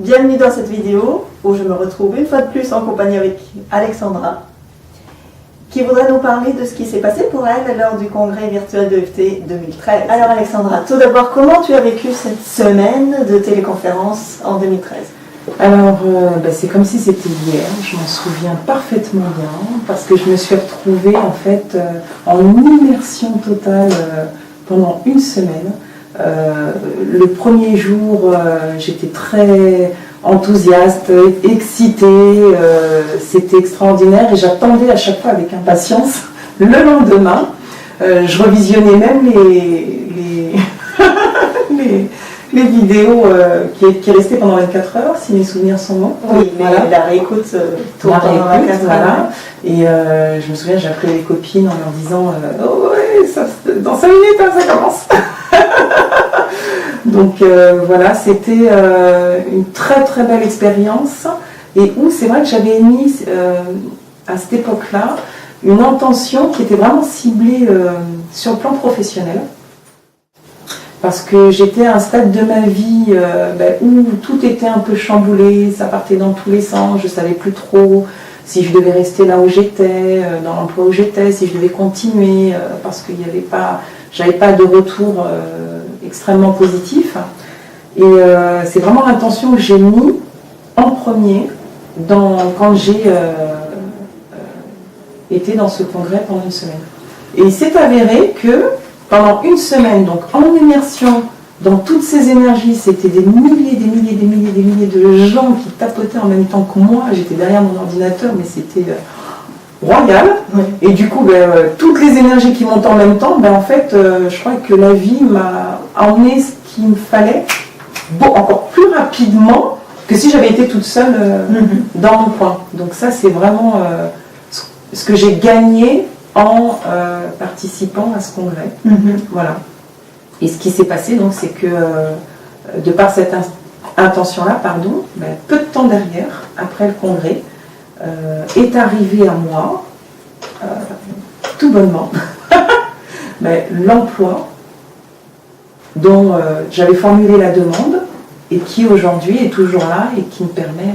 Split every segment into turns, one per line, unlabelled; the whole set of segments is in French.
Bienvenue dans cette vidéo où je me retrouve une fois de plus en compagnie avec Alexandra qui voudrait nous parler de ce qui s'est passé pour elle lors du congrès virtuel de EFT 2013. Alors Alexandra, tout d'abord, comment tu as vécu cette semaine de téléconférence en 2013?
Alors, c'est comme si c'était hier, je m'en souviens parfaitement bien, parce que je me suis retrouvée en fait en immersion totale pendant une semaine. Le premier jour, j'étais très enthousiaste, excitée, c'était extraordinaire et j'attendais à chaque fois avec impatience le lendemain. Je revisionnais même les vidéos qui restaient pendant 24 heures, si mes souvenirs sont bons.
Oui, mais voilà. La réécoute tourne pendant 24 heures.
Voilà. Et je me souviens, j'ai appelé les copines en leur disant oh ouais, dans 5 minutes, hein, ça commence. Donc voilà, c'était une très très belle expérience et où c'est vrai que j'avais émis à cette époque-là une intention qui était vraiment ciblée sur le plan professionnel. Parce que j'étais à un stade de ma vie où tout était un peu chamboulé, ça partait dans tous les sens, je ne savais plus trop si je devais rester là où j'étais, dans l'emploi où j'étais, si je devais continuer, parce qu'il n'y avait pas, j'avais pas de retour extrêmement positif. Et c'est vraiment l'intention que j'ai mis en premier quand j'ai été dans ce congrès pendant une semaine. Et il s'est avéré que pendant une semaine, donc en immersion dans toutes ces énergies, c'était des milliers de gens qui tapotaient en même temps que moi. J'étais derrière mon ordinateur, mais c'était royal. Oui. Et du coup, toutes les énergies qui montent en même temps, en fait, je crois que la vie m'a emmené ce qu'il me fallait, encore plus rapidement que si j'avais été toute seule dans mon coin. Donc ça, c'est vraiment ce que j'ai gagné en participant à ce congrès. Voilà. Et ce qui s'est passé, donc, c'est que de par cette intention-là, peu de temps derrière, après le congrès, est arrivé à moi, tout bonnement, l'emploi dont j'avais formulé la demande et qui aujourd'hui est toujours là et qui me permet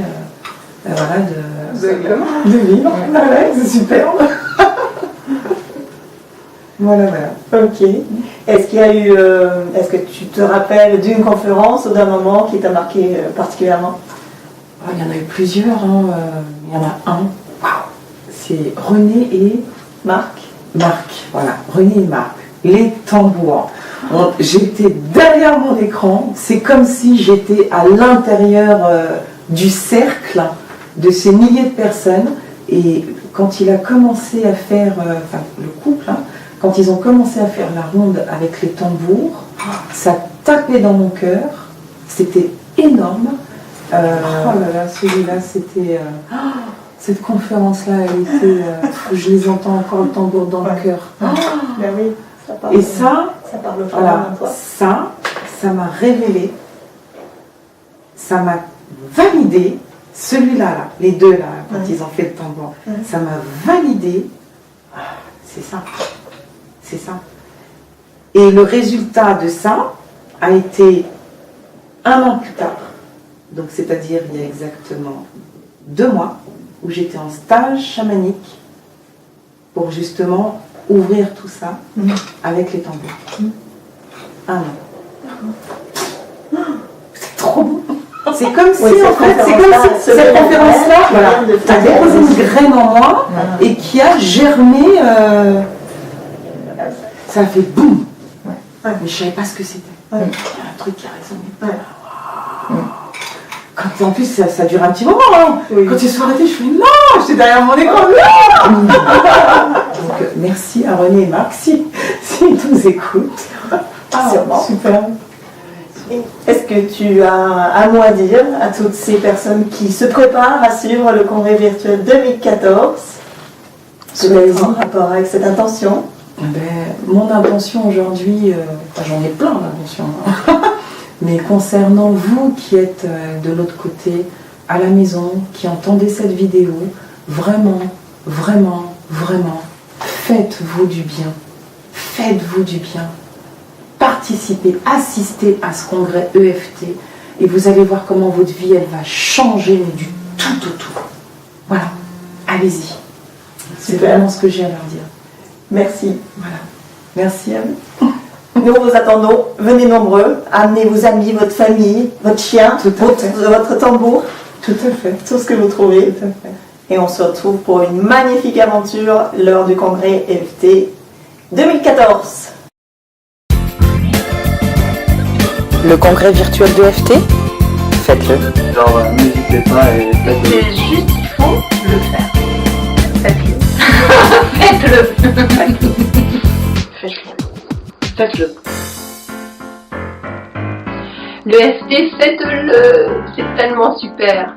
de vivre. Ouais, c'est superbe. Voilà.
Ok. Est-ce qu'il y a eu, est-ce que tu te rappelles d'une conférence ou d'un moment qui t'a marqué particulièrement?
Il y en a eu plusieurs. Il y en a un. Wow. C'est René et
Marc.
Voilà. René et Marc. Les tambours. J'étais derrière mon écran. C'est comme si j'étais à l'intérieur du cercle de ces milliers de personnes. Et quand il a commencé à faire, le couple, quand ils ont commencé à faire la ronde avec les tambours, ça tapait dans mon cœur, c'était énorme. Oh là là, celui-là, c'était... cette conférence-là, elle était... je les entends encore le tambour dans le cœur.
Oui, ça parle.
Et ça
parle
ça m'a révélé, ça m'a validé, celui-là, les deux là, quand ils ont fait le tambour, ça m'a validé, c'est ça. C'est ça. Et le résultat de ça a été 1 an plus tard, donc c'est-à-dire il y a exactement 2 mois, où j'étais en stage chamanique pour justement ouvrir tout ça avec les tambours. 1 an. C'est trop bon. C'est comme si, en fait, cette conférence-là, a déposé une graine en moi et qui a germé. Ça a fait boum. Mais je ne savais pas ce que c'était. Il y a un truc qui a résonné. Quand, en plus, ça dure un petit moment. Quand ils sont arrêtés, je fais non, j'étais derrière mon écran. Non. Donc, merci à René et Marc si ils nous écoutent. Super.
Est-ce que tu as un mot à dire à toutes ces personnes qui se préparent à suivre le congrès virtuel 2014 en rapport avec cette intention?
Mon intention aujourd'hui, j'en ai plein d'intentions, mais concernant vous qui êtes de l'autre côté, à la maison, qui entendez cette vidéo, vraiment, faites-vous du bien. Faites-vous du bien. Participez, assistez à ce congrès EFT et vous allez voir comment votre vie, elle va changer, mais du tout au tout. Voilà, allez-y. C'est vraiment ce que j'ai à leur dire.
Merci.
Voilà. Merci à vous.
Nous vous attendons, venez nombreux, amenez vos amis, votre famille, votre chien, votre tambour,
tout à fait,
tout ce que vous trouvez.
Tout à fait.
Et on se retrouve pour une magnifique aventure lors du congrès EFT 2014.
Le congrès virtuel de FT, faites-le.
Genre, n'hésitez pas et faites-le.
C'est juste, il faut le faire. Faites-le. Faites-le. Faites-le. Faites-le. Le FT, faites-le. C'est tellement super.